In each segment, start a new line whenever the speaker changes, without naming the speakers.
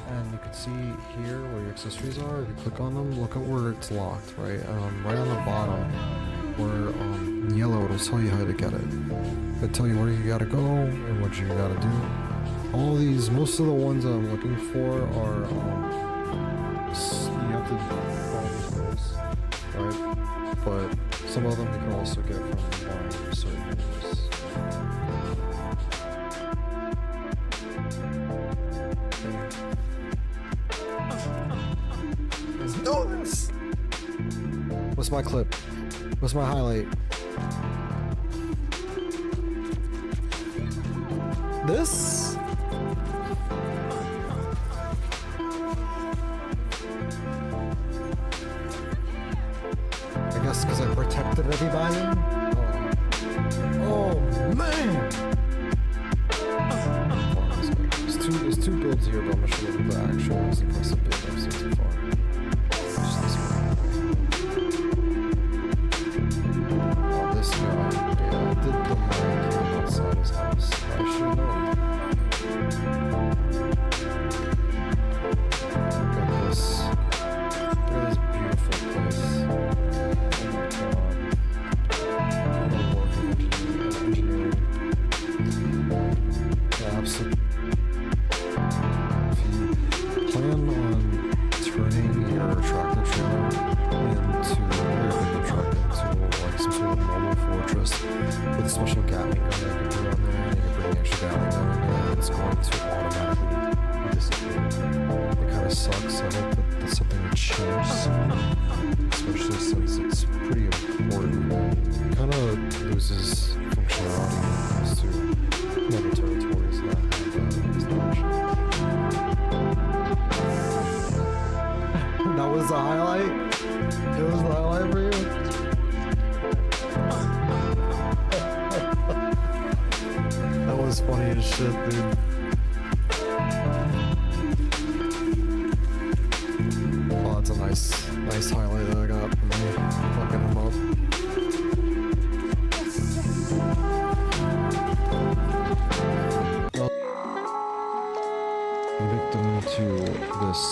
and you can see here where your accessories are. If you click on them, look at where it's locked, right? Right on the bottom, where in yellow, it'll tell you how to get it. It'll tell you where you gotta go and what you gotta do. All these, most of the ones that I'm looking for are, you have to follow these rules, right? But some of them you can also get from buying certain items. Let's do this! What's my clip? What's my highlight? This? I guess because I protected everybody? Oh man! There's two builds here, but I'm not sure what the actual most impressive build I've seen so far. Just this one. Oh, this guy. Yeah, I did the mic outside his house. I should know. Look at this. Look at this beautiful place. Absolutely. If you plan on turning your tractor trailer into like some sort of mobile fortress with a special Gatling gun that you can put on there, and you can bring the extra Gatling gun in there, it's going to automatically disappear. It kind of sucks. I hope that that's something that changes, especially since it's pretty important. It kind of loses functionality as to other territories that have this option. That was the highlight? It was the highlight for you? That was funny as shit, dude. Oh, that's a nice highlight that I got from me fucking him up. Victim to this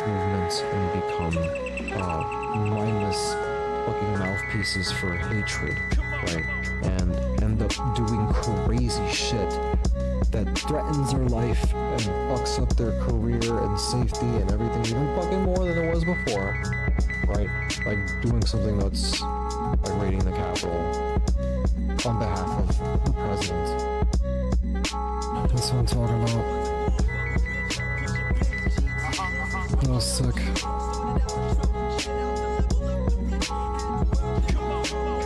movement and become mindless fucking mouthpieces for hatred, right? And end up doing crazy shit that threatens their life and fucks up their career and safety and everything even fucking more than it was before, right? Like doing something that's like raiding the Capitol on behalf of the president. That's what I'm talking about. That was sick.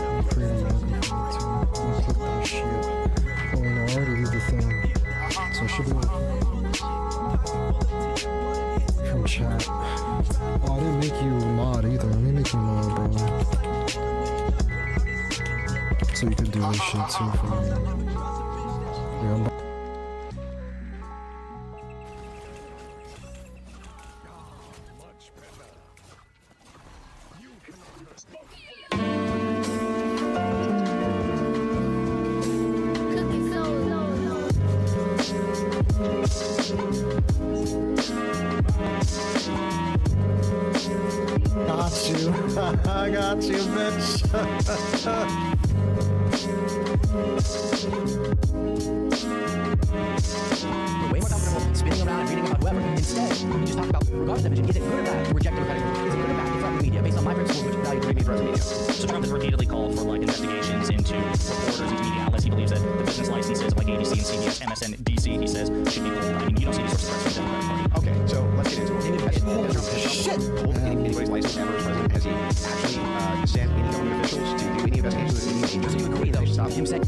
I'm creating a microphone too. I'm gonna click that shit. Oh no, I already did the thing. So I should be able from chat. Oh, I didn't make you mod either. Let me make you mod, bro. So you can do this shit too for me. Yeah, I'm got you. I got you, bitch.
We're way more comfortable spinning around and reading about whoever. Instead, we just talk about regardless of image. Is it good or bad to reject democratic rule? Is it good or bad to threaten the media based on my principles, which value free media?
So Trump has repeatedly called for investigations into reporters, into media outlets. He believes that the business licenses of ABC and CBS, MSNBC, he says, should be pulled. I mean, you don't see these sorts of threats from the Democratic Party.
Okay, so let's get into it.
Shit!
Pulled anybody's license ever as president? Has he actually sent any government officials to do any investigations with any agencies?
Do you agree, though,
Stop
him saying...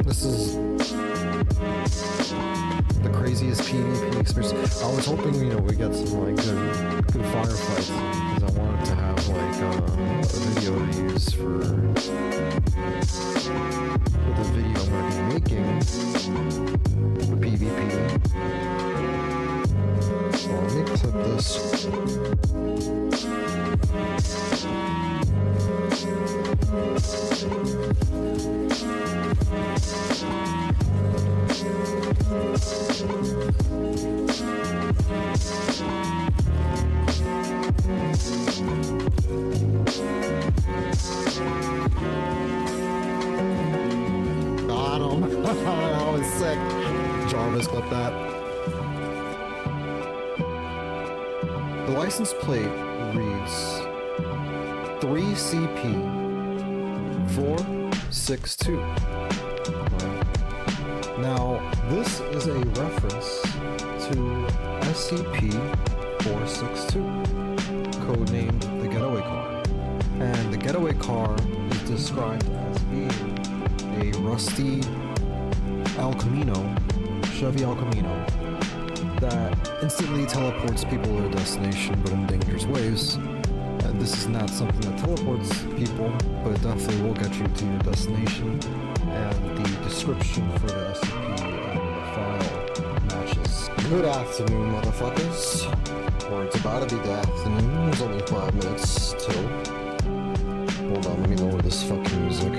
This is the craziest PvP experience. I was hoping, we get some like good firefights because I wanted to have like a video to use for the video I'm going to be making for PvP. So let me clip this. I was sick. Jarvis, clip that. The license plate reads 3CP462. Now, this is a reference to SCP-462, codenamed the Getaway Car. And the Getaway Car is described as being a rusty Chevy El Camino, that instantly teleports people to their destination, but in dangerous ways. And this is not something that teleports people, but it definitely will get you to your destination. And the description for the SCP and the file matches. Good afternoon, motherfuckers. Or it's about to be the afternoon. There's only 5 minutes till. Hold on, let me lower this fucking music.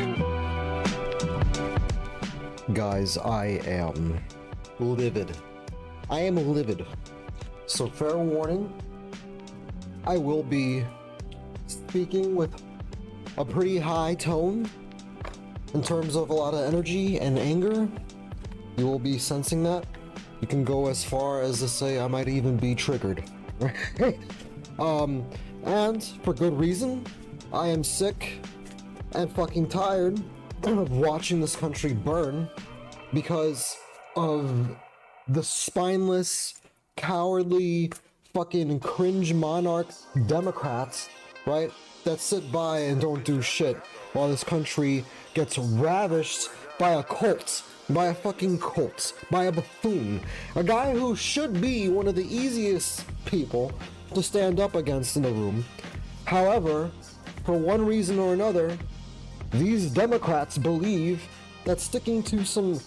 Guys, I am livid. I am livid. So fair warning, I will be speaking with a pretty high tone in terms of a lot of energy and anger. You will be sensing that. You can go as far as to say I might even be triggered. And for good reason. I am sick and fucking tired of watching this country burn because of the spineless, cowardly, fucking cringe monarch Democrats, right, that sit by and don't do shit while this country gets ravished by a cult, by a fucking cult, by a buffoon, a guy who should be one of the easiest people to stand up against in the room. However, for one reason or another, these Democrats believe that sticking to some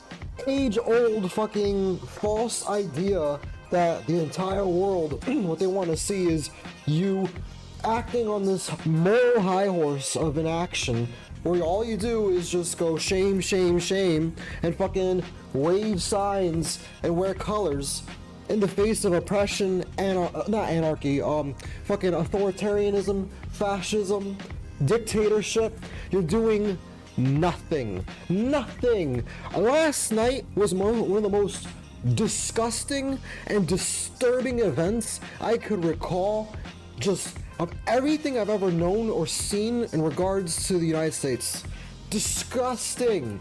age-old fucking false idea that the entire world, what they want to see is you acting on this moral high horse of inaction, where all you do is just go shame, shame, shame, and fucking wave signs and wear colors in the face of oppression and not anarchy, fucking authoritarianism, fascism, dictatorship. You're doing nothing. Nothing. Last night was one of the most disgusting and disturbing events I could recall, just of everything I've ever known or seen in regards to the United States. Disgusting.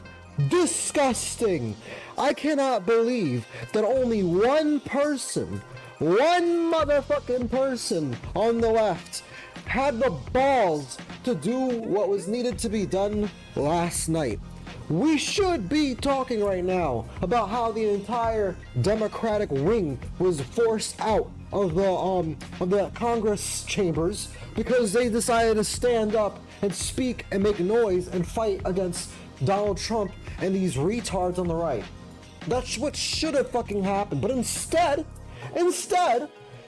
Disgusting. I cannot believe that only one person, one motherfucking person on the left had the balls to do what was needed to be done last night. We should be talking right now about how the entire Democratic wing was forced out of the Congress chambers because they decided to stand up and speak and make noise and fight against Donald Trump and these retards on the right. That's what should have fucking happened. But instead,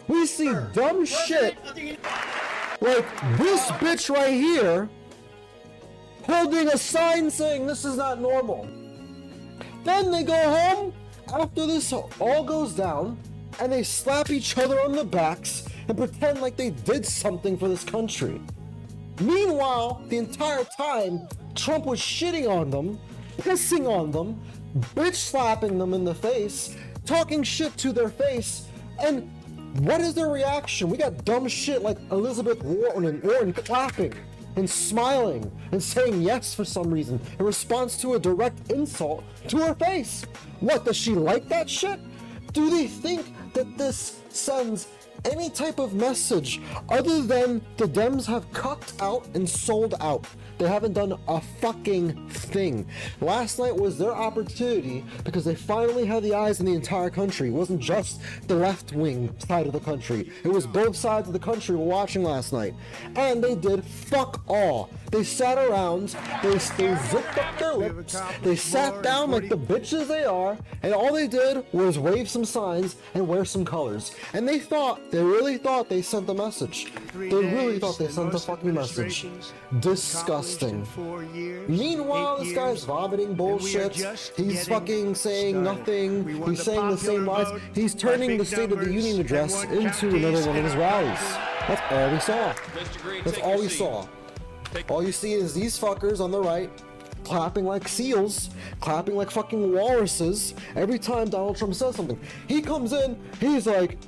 we see dumb shit like this bitch right here holding a sign saying this is not normal. Then they go home after this all goes down and they slap each other on the backs and pretend like they did something for this country. Meanwhile, the entire time, Trump was shitting on them, pissing on them, bitch slapping them in the face, talking shit to their face, and what is their reaction? We got dumb shit like Elizabeth Warren clapping and smiling and saying yes for some reason in response to a direct insult to her face. What, does she like that shit? Do they think that this sends any type of message other than the Dems have cucked out and sold out? They haven't done a fucking thing. Last night was their opportunity because they finally had the eyes in the entire country. It wasn't just the left-wing side of the country. It was both sides of the country were watching last night. And they did fuck all. They sat around, they zipped up their lips, they sat down like the bitches they are, and all they did was wave some signs and wear some colors. And they really thought they sent a message. They really thought they sent a fucking message. Disgusting. Meanwhile, this guy's vomiting bullshit. He's fucking saying nothing. He's saying the same lies. He's turning the State of the Union address into another one of his rallies. That's all we saw. That's all we saw. All you see is these fuckers on the right clapping like seals, clapping like fucking walruses every time Donald Trump says something. He comes in, he's like,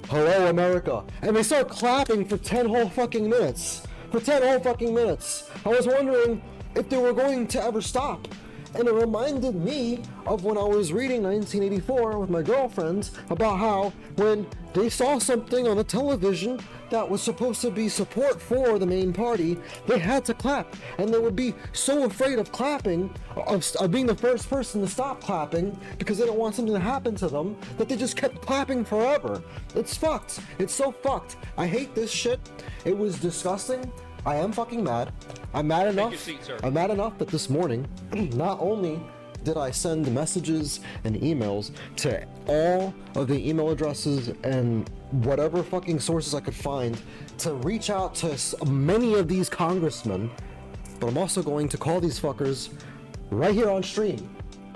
"Hello, America," and they start clapping for 10 whole fucking minutes. For 10 whole fucking minutes. I was wondering if they were going to ever stop. And it reminded me of when I was reading 1984 with my girlfriends about how when they saw something on the television that was supposed to be support for the main party, they had to clap. And they would be so afraid of clapping, of being the first person to stop clapping, because they don't want something to happen to them, that they just kept clapping forever. It's fucked. It's so fucked. I hate this shit. It was disgusting. I am fucking mad. I'm mad enough. I'm mad enough that this morning, not only did I send messages and emails to all of the email addresses and whatever fucking sources I could find to reach out to many of these congressmen, but I'm also going to call these fuckers right here on stream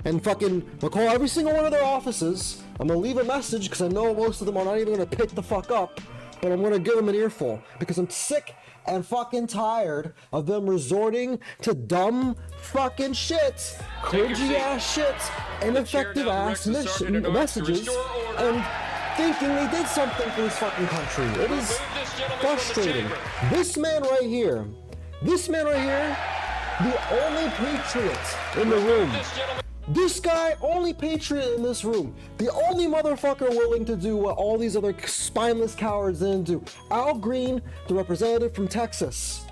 and fucking I'll call every single one of their offices. I'm gonna leave a message because I know most of them are not even gonna pick the fuck up, but I'm gonna give them an earful because I'm sick and fucking tired of them resorting to dumb fucking shit, cringy ass shit, ineffective ass messages, and thinking they did something for this fucking country. It is frustrating. This man right here, the only patriot in the room. This guy, only patriot in this room. The only motherfucker willing to do what all these other spineless cowards didn't do. Al Green, the representative from Texas.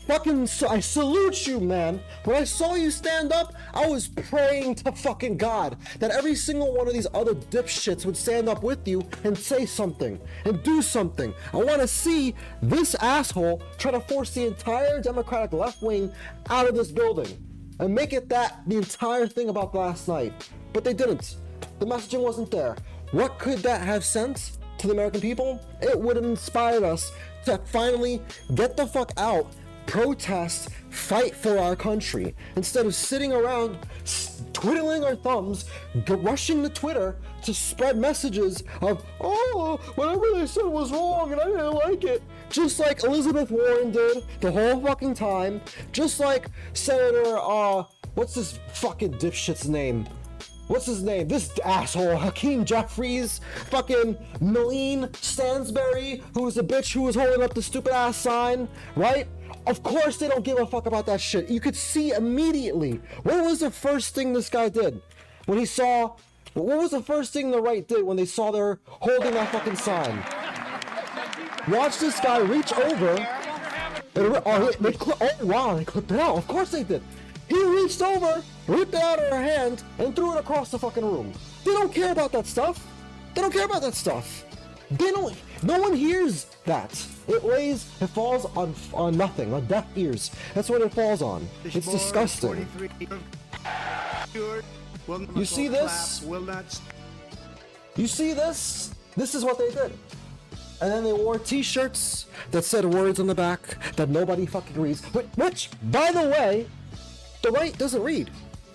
Fucking, I salute you, man. When I saw you stand up, I was praying to fucking God that every single one of these other dipshits would stand up with you and say something and do something. I want to see this asshole try to force the entire Democratic left wing out of this building and make it that the entire thing about last night. But they didn't. The messaging wasn't there. What could that have sent to the American people? It would have inspired us to finally get the fuck out, protest, fight for our country, instead of sitting around twiddling our thumbs, rushing to Twitter to spread messages of, oh, whatever they said was wrong and I didn't like it. Just like Elizabeth Warren did the whole fucking time. Just like Senator, what's this fucking dipshit's name? What's his name? This asshole, Hakeem Jeffries, fucking Malene Stansberry, who was a bitch who was holding up the stupid ass sign, right? Of course they don't give a fuck about that shit. You could see immediately. What was the first thing this guy did? When he saw, what was the first thing the right did when they saw they're holding that fucking sign? Watch this guy reach over, and, oh wow, they clipped it out. Of course they did. He reached over, ripped it out of her hand, and threw it across the fucking room. They don't care about that stuff. They don't care about that stuff. They don't. No one hears that. It falls on nothing, on deaf ears. That's what it falls on. It's disgusting. You see this? You see this? This is what they did. And then they wore t-shirts that said words on the back that nobody fucking reads. Which, by the way, the right doesn't read.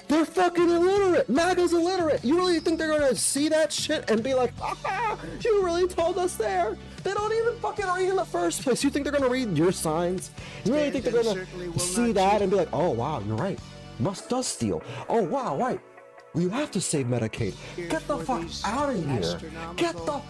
They're fucking illiterate. MAGA's illiterate. You really think they're gonna see that shit and be like, ah, you really told us there? They don't even fucking read in the first place. You think they're gonna read your signs? You really think they're gonna see that and be like, oh wow, you're right. Musk does steal. Oh wow, right. Well, you have to save Medicaid. Get the fuck out of here. Get the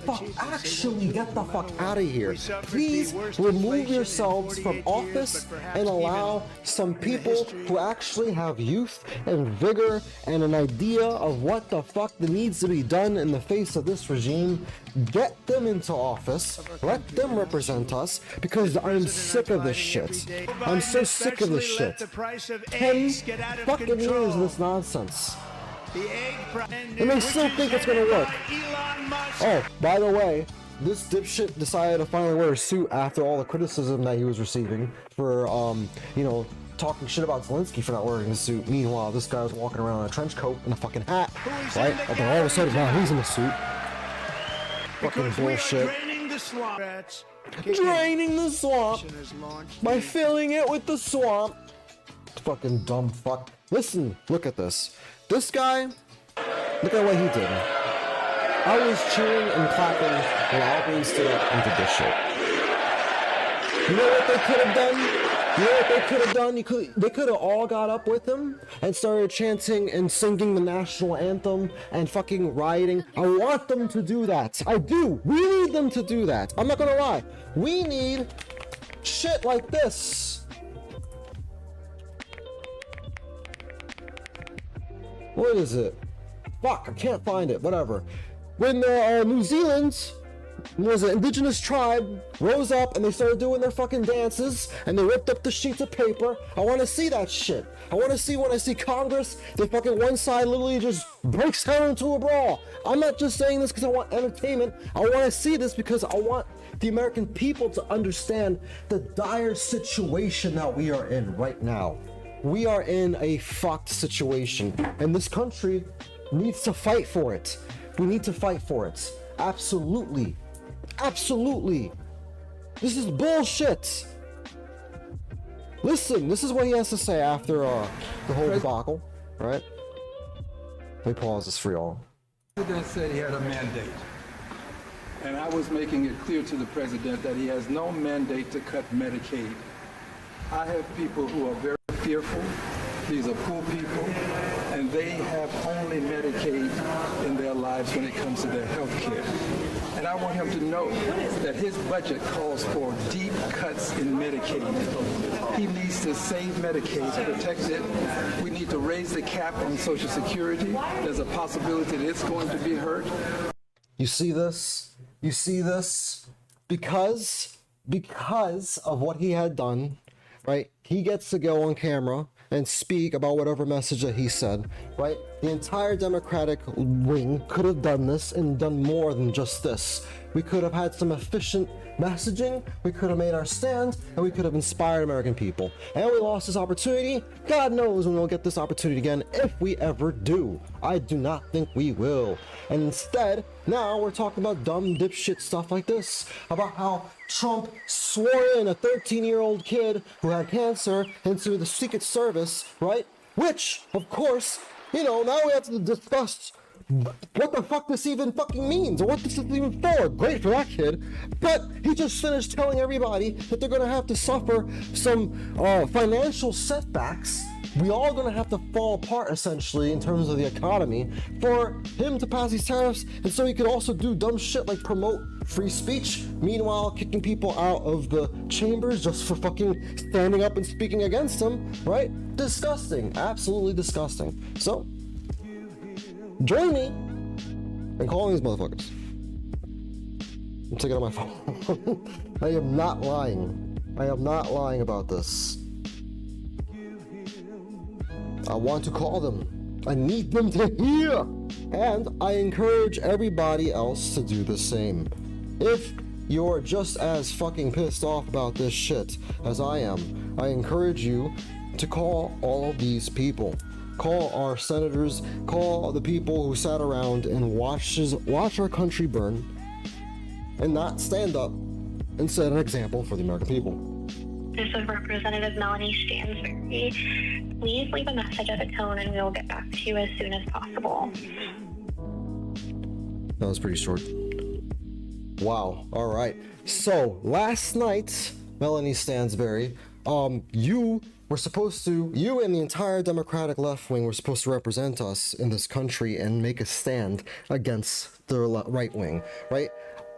fuck out of here. Please remove yourselves from office and allow some people who actually have youth and vigor and an idea of what the fuck that needs to be done in the face of this regime. Get them into office. Let them represent us, because I'm sick of this shit. I'm so sick of this shit. 10 fucking years of this nonsense. And they still think it's gonna work. Oh, by the way, this dipshit decided to finally wear a suit after all the criticism that he was receiving for, you know, talking shit about Zelensky for not wearing a suit. Meanwhile, this guy was walking around in a trench coat and a fucking hat, right? And then all of a sudden, now he's in a suit. Fucking bullshit. Draining the swamp by filling it with the swamp. Fucking dumb fuck. Listen, look at this. This guy, look at what he did. I was cheering and clapping when Al Green stood up and did this shit. You know what they could have done? You know what they could have done? They could have all got up with him and started chanting and singing the national anthem and fucking rioting. I want them to do that. I do. We need them to do that. I'm not gonna lie. We need shit like this. What is it? Fuck, I can't find it. Whatever. When New Zealand was an indigenous tribe rose up and they started doing their fucking dances and they ripped up the sheets of paper. I want to see that shit. I want to see when I see Congress, they fucking one side literally just breaks down into a brawl. I'm not just saying this because I want entertainment. I want to see this because I want the American people to understand the dire situation that we are in right now. We are in a fucked situation and this country needs to fight for it. We need to fight for it. Absolutely. Absolutely. This is bullshit. Listen, this is what he has to say after the whole debacle, right? Let me pause this for y'all.
The president said he had a mandate. And I was making it clear to the president that he has no mandate to cut Medicaid. I have people who are very fearful. These are poor people, and they have only Medicaid in their lives when it comes to their health care. And I want him to know that his budget calls for deep cuts in Medicaid. He needs to save Medicaid, protect it. We need to raise the cap on Social Security. There's a possibility that it's going to be hurt.
You see this? You see this? Because of what he had done, right? He gets to go on camera and speak about whatever message that he said, right? The entire Democratic wing could have done this and done more than just this. We could have had some efficient messaging, we could have made our stand, and we could have inspired American people. And we lost this opportunity. God knows when we'll get this opportunity again, if we ever do. I do not think we will. And instead, now we're talking about dumb dipshit stuff like this, about how Trump swore in a 13-year-old kid who had cancer into the Secret Service, right? Which, of course, you know, now we have to discuss what the fuck this even fucking means, or what this is even for. Great for that kid, but he just finished telling everybody that they're gonna have to suffer some financial setbacks. We all gonna have to fall apart essentially in terms of the economy for him to pass these tariffs, and so he could also do dumb shit like promote free speech, meanwhile kicking people out of the chambers just for fucking standing up and speaking against him, right? Disgusting, absolutely disgusting. So join me in calling these motherfuckers. I'm taking out my phone. I am not lying. I am not lying about this. I want to call them. I need them to hear. And I encourage everybody else to do the same. If you're just as fucking pissed off about this shit as I am, I encourage you to call all of these people. Call our senators, call the people who sat around and watch our country burn and not stand up and set an example for the American people.
This is Representative Melanie Stansberry. Please leave a message at the tone and we'll get back to you as soon as possible.
That was pretty short. Wow. All right. So last night, Melanie Stansberry, you and the entire Democratic left wing were supposed to represent us in this country and make a stand against the right wing, right?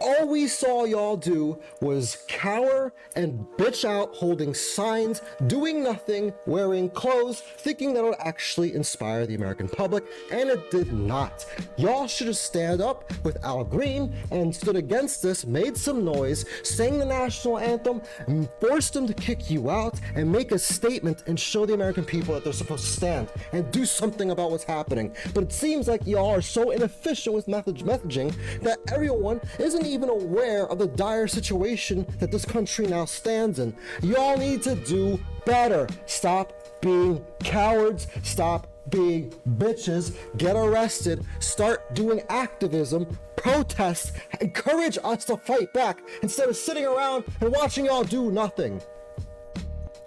All we saw y'all do was cower and bitch out, holding signs, doing nothing, wearing clothes, thinking that it would actually inspire the American public, and it did not. Y'all should have stand up with Al Green and stood against this, made some noise, sang the national anthem, and forced them to kick you out, and make a statement and show the American people that they're supposed to stand and do something about what's happening. But it seems like y'all are so inefficient with messaging that everyone isn't even aware of the dire situation that this country now stands in. Y'all need to do better. Stop being cowards. Stop being bitches. Get arrested. Start doing activism. Protest. Encourage us to fight back instead of sitting around and watching y'all do nothing.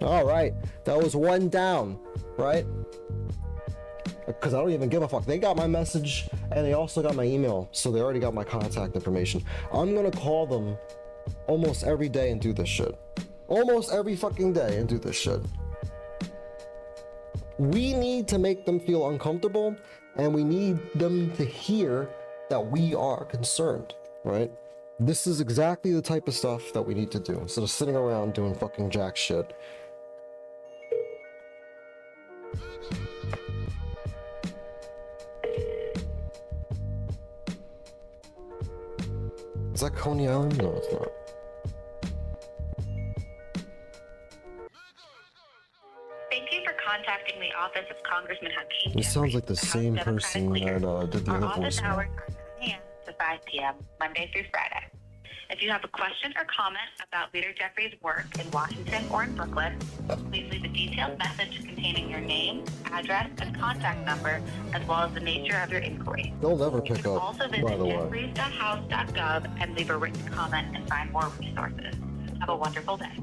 All right, that was one down, right? Because I don't even give a fuck. They got my message and they also got my email, so they already got my contact information. I'm gonna call them almost every day and do this shit.
almost every fucking day and do this shit. We need to make them feel uncomfortable, and we need them to hear that we are concerned, right? This is exactly the type of stuff that we need to do instead of sitting around doing fucking jack shit. Is that Coney Island? No, it's not.
Thank you for contacting the office of Congressman Hakeem.
This sounds like the same person that did the
Our
other
office
voicemail.
hours are 9 a.m. to 5 p.m. Monday through Friday. If you have a question or comment about Leader Jeffries' work in Washington or in Brooklyn, please leave a detailed message containing your name, address, and contact number, as well as the nature of your inquiry.
They'll never
You
pick
can
up,
also
by
visit
the way.
jeffries.house.gov and leave a written comment and find more resources. Have a wonderful day.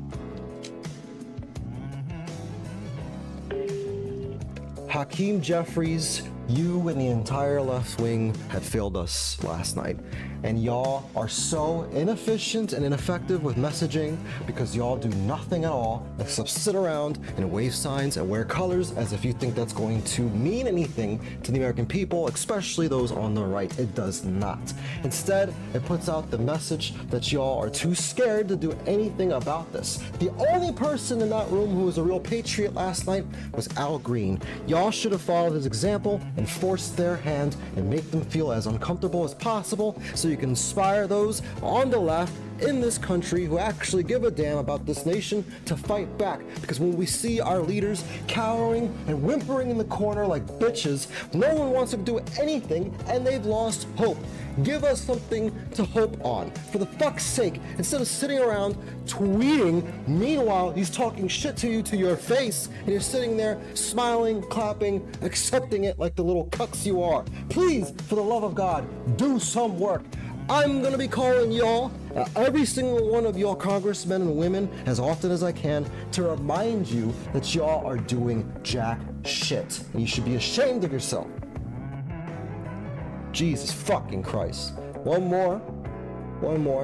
Hakeem Jeffries, you and the entire left wing have failed us last night. And y'all are so inefficient and ineffective with messaging because y'all do nothing at all except sit around and wave signs and wear colors as if you think that's going to mean anything to the American people, especially those on the right. It does not. Instead, it puts out the message that y'all are too scared to do anything about this. The only person in that room who was a real patriot last night was Al Green. Y'all should have followed his example and forced their hand and make them feel as uncomfortable as possible so you can inspire those on the left in this country who actually give a damn about this nation to fight back. Because when we see our leaders cowering and whimpering in the corner like bitches, no one wants to do anything and they've lost hope. Give us something to hope on. For the fuck's sake, instead of sitting around tweeting, meanwhile he's talking shit to you to your face, and you're sitting there smiling, clapping, accepting it like the little cucks you are. Please, for the love of God, do some work. I'm gonna be calling y'all, every single one of y'all congressmen and women, as often as I can, to remind you that y'all are doing jack shit. And you should be ashamed of yourself. Jesus fucking Christ. One more.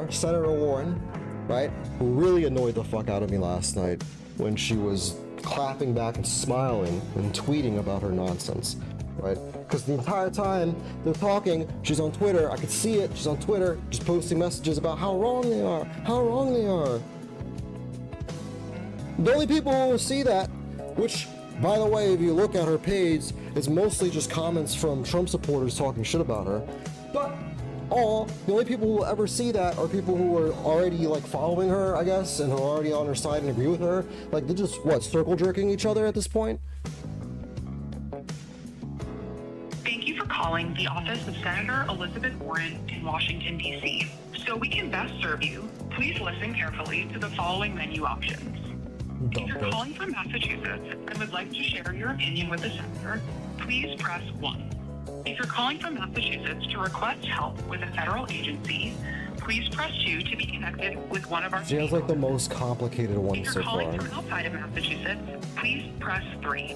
Senator Warren, right, who really annoyed the fuck out of me last night when she was clapping back and smiling and tweeting about her nonsense, right? Because the entire time they're talking, she's on Twitter. I could see it. She's on Twitter, just posting messages about how wrong they are. The only people who will see that, which, by the way, if you look at her page, it's mostly just comments from Trump supporters talking shit about her. But the only people who will ever see that are people who are already like following her, I guess, and who are already on her side and agree with her. Like they're just circle jerking each other at this point.
Thank you for calling the office of Senator Elizabeth Warren in Washington, D.C. So we can best serve you, please listen carefully to the following menu options. If you're calling from Massachusetts and would like to share your opinion with the senator, please press 1. If you're calling from Massachusetts to request help with a federal agency, please press 2 to be connected with one of our
She has like the most complicated one
If
so
you're
far.
calling from outside of Massachusetts, please press 3.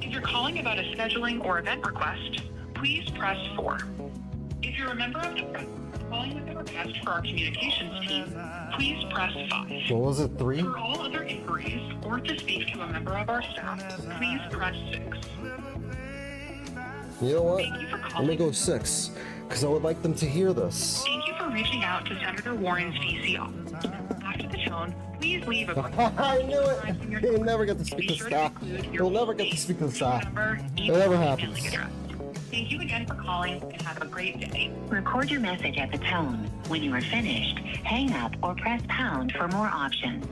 If you're calling about a scheduling or event request, please press 4. If you're a member of the press calling with a request for our communications team, please press 5.
What was it, 3?
For all other inquiries or to speak to a member of our staff, please press 6.
You know what?
Thank you for
Let
calling.
me go 6, because I would like them to hear this.
Thank you for reaching out to Senator Warren's DC office. After the tone, please leave a
I knew it! He'll never get to speak to staff. He'll never get to speak to staff. It never happens.
Thank you again for calling and have a great day.
Record your message at the tone. When you are finished, hang up or press pound for more options.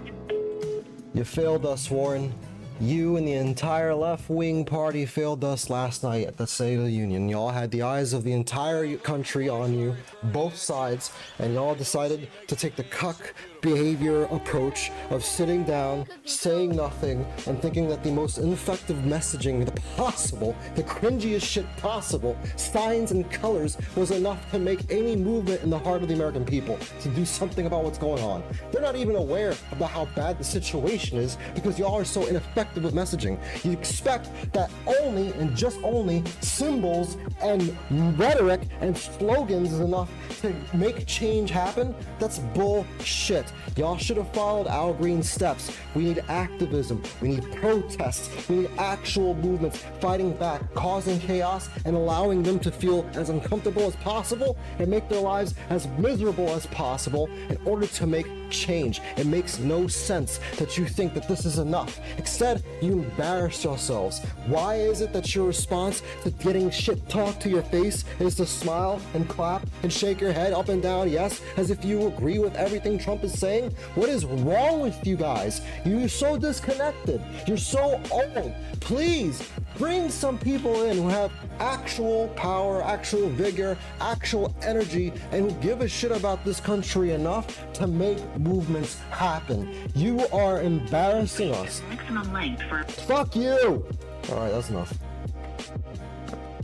You failed us, Warren. You and the entire left-wing party failed us last night at the State of the Union. Y'all had the eyes of the entire country on you, both sides, and y'all decided to take the cuck behavior approach of sitting down, saying nothing, and thinking that the most ineffective messaging possible, the cringiest shit possible, signs and colors, was enough to make any movement in the heart of the American people to do something about what's going on. They're not even aware about how bad the situation is because y'all are so ineffective with messaging. You expect that only and just only symbols and rhetoric and slogans is enough to make change happen? That's bullshit. Y'all should have followed Al Green's steps. We need activism. We need protests. We need actual movements, fighting back, causing chaos, and allowing them to feel as uncomfortable as possible and make their lives as miserable as possible in order to make change. It makes no sense that you think that this is enough. Instead, you embarrass yourselves. Why is it that your response to getting shit talked to your face is to smile and clap and shake your head up and down, yes, as if you agree with everything Trump is saying? What is wrong with you guys? You're so disconnected. You're so old. Please bring some people in who have actual power, actual vigor, actual energy, and who give a shit about this country enough to make movements happen. You are embarrassing us.
Maximum length for...
Fuck you! Alright, that's enough.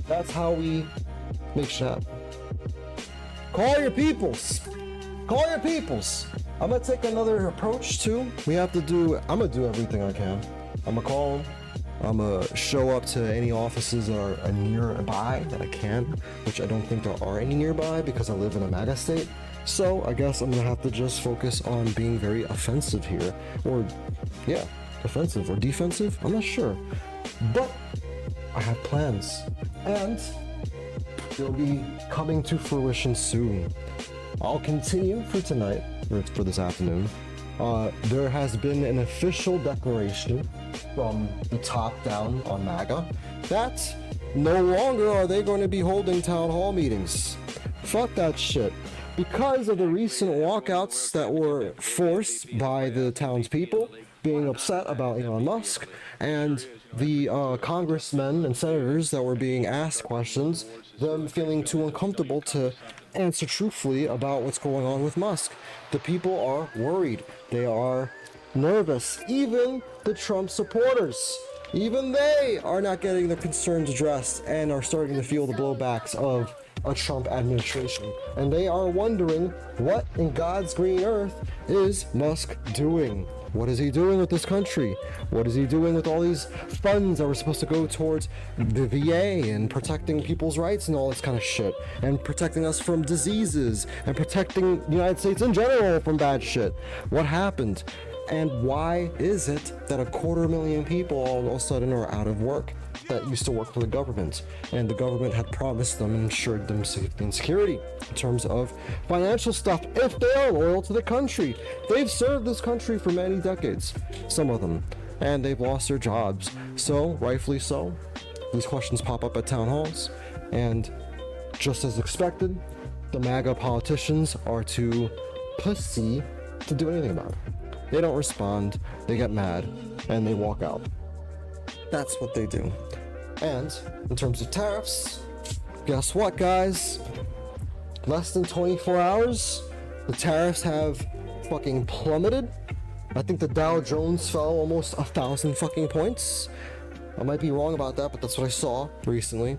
That's how we make shit happen. Call your peoples! Call your peoples! I'm gonna take another approach too. I'm gonna do everything I can. I'm gonna call them. I'm gonna show up to any offices that are nearby that I can, which I don't think there are any nearby because I live in a MAGA state. So I guess I'm gonna have to just focus on being very offensive here. Or, yeah, offensive or defensive? I'm not sure. But I have plans. And they'll be coming to fruition soon. I'll continue for tonight, or for this afternoon. There has been an official declaration from the top down on MAGA that no longer are they going to be holding town hall meetings. Fuck that shit. Because of the recent walkouts that were forced by the townspeople being upset about Elon Musk, and the congressmen and senators that were being asked questions, them feeling too uncomfortable to answer truthfully about what's going on with Musk. The people are worried. They are nervous. Even the Trump supporters, even they are not getting their concerns addressed and are starting to feel the blowbacks of a Trump administration. And they are wondering, what in God's green earth is Musk doing? What is he doing with this country? What is he doing with all these funds that were supposed to go towards the VA and protecting people's rights and all this kind of shit, and protecting us from diseases and protecting the United States in general from bad shit? What happened? And why is it that 250,000 people all of a sudden are out of work that used to work for the government, and the government had promised them and ensured them safety and security in terms of financial stuff if they are loyal to the country? They've served this country for many decades, some of them, and they've lost their jobs. So, rightfully so, these questions pop up at town halls, and just as expected, the MAGA politicians are too pussy to do anything about it. They don't respond, they get mad, and they walk out. That's what they do. And in terms of tariffs, guess what, guys? Less than 24 hours, the tariffs have fucking plummeted. I think the Dow Jones fell almost 1,000 fucking points. I might be wrong about that, but that's what I saw recently.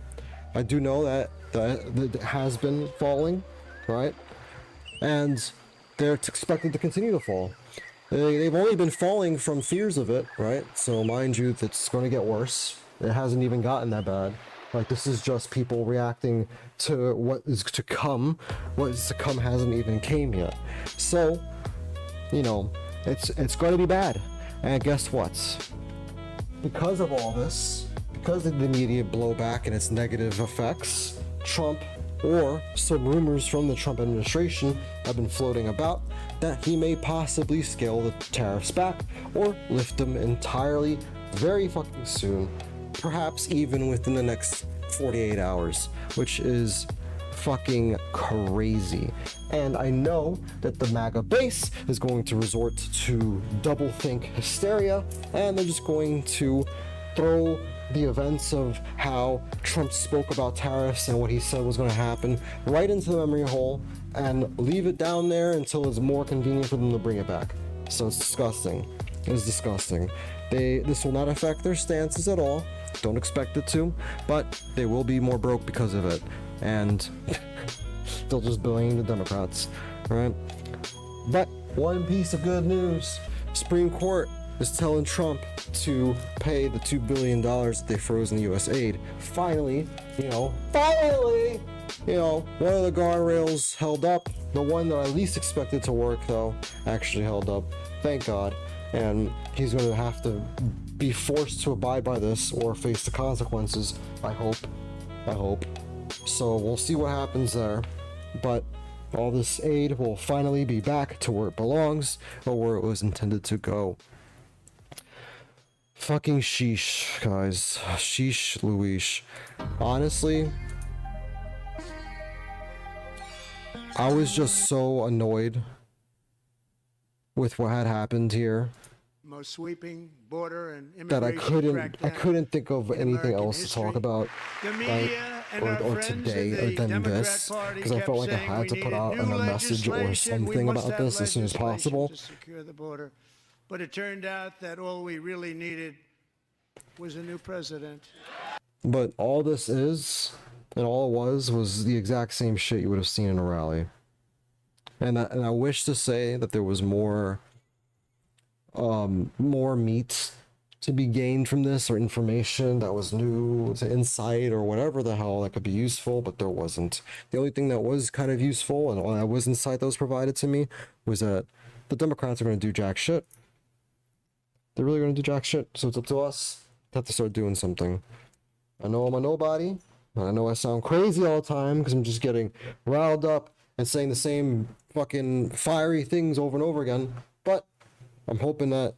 I do know that it has been falling, right? And they're expected to continue to fall. They've only been falling from fears of it, right? So mind you, that's going to get worse. It hasn't even gotten that bad. Like, this is just people reacting to what is to come. What is to come hasn't even came yet. So, you know, it's going to be bad. And guess what? Because of all this, because of the media blowback and its negative effects, Trump, or some rumors from the Trump administration have been floating about that he may possibly scale the tariffs back or lift them entirely very fucking soon, perhaps even within the next 48 hours, which is fucking crazy. And I know that the MAGA base is going to resort to double-think hysteria, and they're just going to throw the events of how Trump spoke about tariffs and what he said was going to happen right into the memory hole and leave it down there until it's more convenient for them to bring it back. So it's disgusting. It is disgusting. This will not affect their stances at all. Don't expect it to, but they will be more broke because of it. And they'll just blame the Democrats, right? But one piece of good news: Supreme Court is telling Trump to pay the $2 billion that they froze in the U.S. aid. Finally, one of the guardrails held up. The one that I least expected to work, though, actually held up. Thank God. And he's going to have to be forced to abide by this or face the consequences. I hope. So we'll see what happens there. But all this aid will finally be back to where it belongs, or where it was intended to go. Fucking sheesh, guys. Sheesh Louise. Honestly, I was just so annoyed with what had happened here
most sweeping border and
that I
immigration
couldn't think of
in
anything
American
else to talk
history.
about
The media and our
or
friends
today
in the
than
Democrat
this,
Party
because I felt like I
kept
had to
saying
put
we
out
needed
a
new
message or
legislation, we
something
must
about
have
this as soon as
legislation
possible.
to secure the border. But it turned out that all we really needed was a new president.
But all this is, and all it was the exact same shit you would have seen in a rally. And I wish to say that there was more meat to be gained from this, or information that was new to insight, or whatever the hell that could be useful, but there wasn't. The only thing that was kind of useful and that was insight that was provided to me was that the Democrats are going to do jack shit. They're really going to do jack shit, so it's up to us to have to start doing something. I know I'm a nobody, and I know I sound crazy all the time because I'm just getting riled up and saying the same fucking fiery things over and over again, but I'm hoping that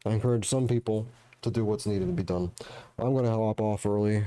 I encourage some people to do what's needed to be done. I'm gonna hop off early.